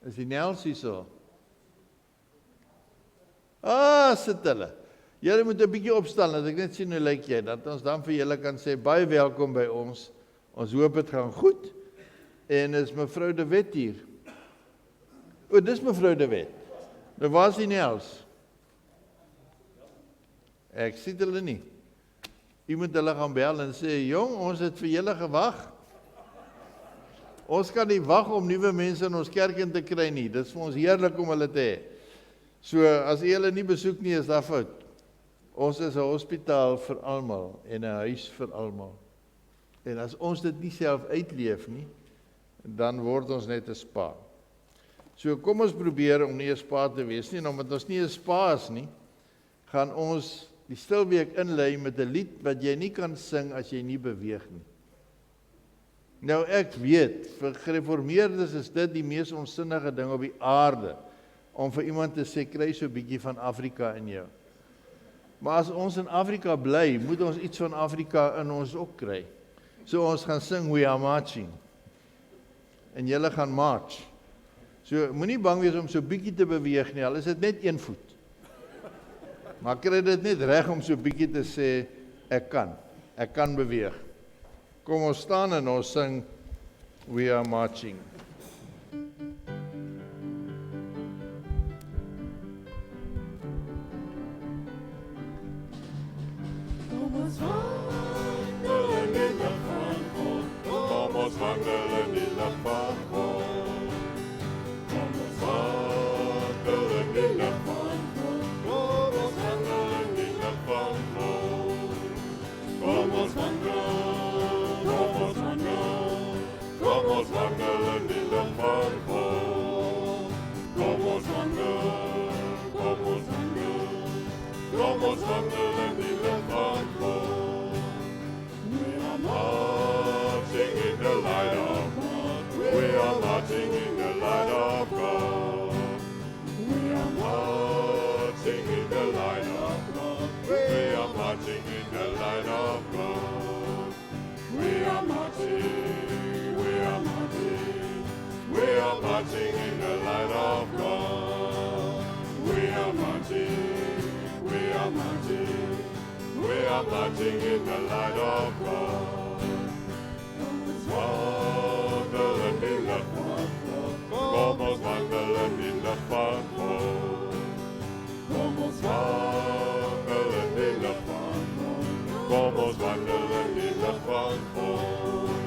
Is die Nelsie so? Sit hulle. Julle moet 'n bietjie opstaan, dat ek net sien hoe lyk jy, dat ons dan vir julle kan sê, baie welkom by ons. Ons hoop dit gaan goed. En is mevrou de Wet hier? O, dis mevrou De Wet. Nou waar is die Nels? Ek sien hulle nie. U moet hulle gaan bel en sê, jong, ons het vir julle gewag. Ons kan nie wag om nuwe mense in ons kerk in te kry nie. Dit is vir ons heerlik om hulle te hê. So, as jy hulle nie besoek nie, is daar fout. Ons is 'n hospitaal vir almal en 'n huis vir almal. En as ons dit nie self uitleef nie, dan word ons net 'n spa. So kom ons probeer om nie 'n spa te wees nie, en omdat ons nie 'n spa is nie, gaan ons die stilweek inlei met 'n lied wat jy nie kan sing as jy nie beweeg nie. Nou ek weet, vir gereformeerdes is dit die mees onsinnige ding op die aarde, om vir iemand te sê, kry so 'n bietjie van Afrika in jou. Maar as ons in Afrika bly, moet ons iets van Afrika in ons ook kry. So ons gaan sing, we are marching. En julle gaan march. So moenie bang wees om so 'n bietjie te beweeg nie, al is dit net 1 voet. Maar kry dit net reg om so 'n bietjie te sê, ek kan beweeg. Kom ons staan en ons sing, we are marching. Kom ons Wandelen in de van God. Kom ons wandelen in de van God. Kom ons wandelen in de van God. Kom ons wandelen in de van God. Kom ons wandelen, kom ons wandelen. Kom ons wandelen in de van God. Kom ons wandelen, kom ons wandelen. Kom ons wandelen in de van God. We are marching in the light of God. We are marching in the light of God. We are marching in the light of God. We are marching in the light of God. We are marching, we are marching. We are marching in the light of God. We are marching, we are marching. We are marching in the light of God. Wandelen in de van God. Kom ons wandelen in de van God. Kom ons wandelen in de van God. Kom ons wandelen in de van God.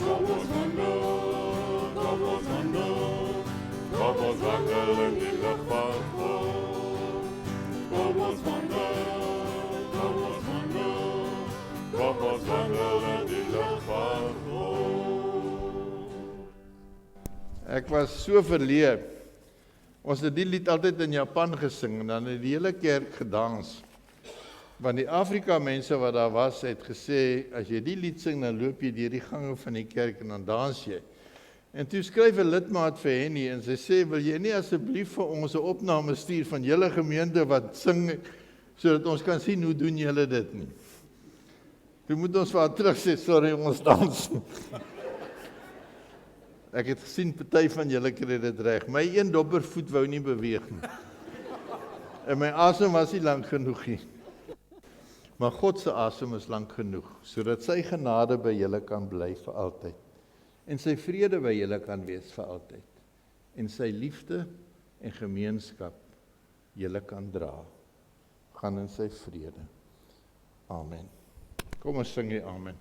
Kom ons wandelen, kom ons wandelen. Kom ons wandelen in de van God. Kom ons wandelen. Kom ons wandelen in de van God. Ek was so verleë. Ons het die lied altyd in Japan gesing en dan het die hele kerk gedans. Want die Afrika mense wat daar was, het gesê, as jy die lied sing, dan loop jy deur die gange van die kerk en dan dans jy. En toe skryf 'n lidmaat vir Henny en sy sê, wil jy nie asseblief vir ons 'n opname stuur van julle gemeente wat sing, sodat ons kan sien hoe doen julle dit nie. Toe moet ons vir haar terug sê, sorry, ons dans. Ek het gesien, party van julle kry dit reg. My een dobbervoet wou nie beweeg nie. En my asem was nie lank genoeg nie. Maar God se asem is lank genoeg, sodat sy genade by julle kan bly vir altyd. En sy vrede by julle kan wees vir altyd. En sy liefde en gemeenskap julle kan dra. Gaan in sy vrede. Amen. Kom ons sing die amen.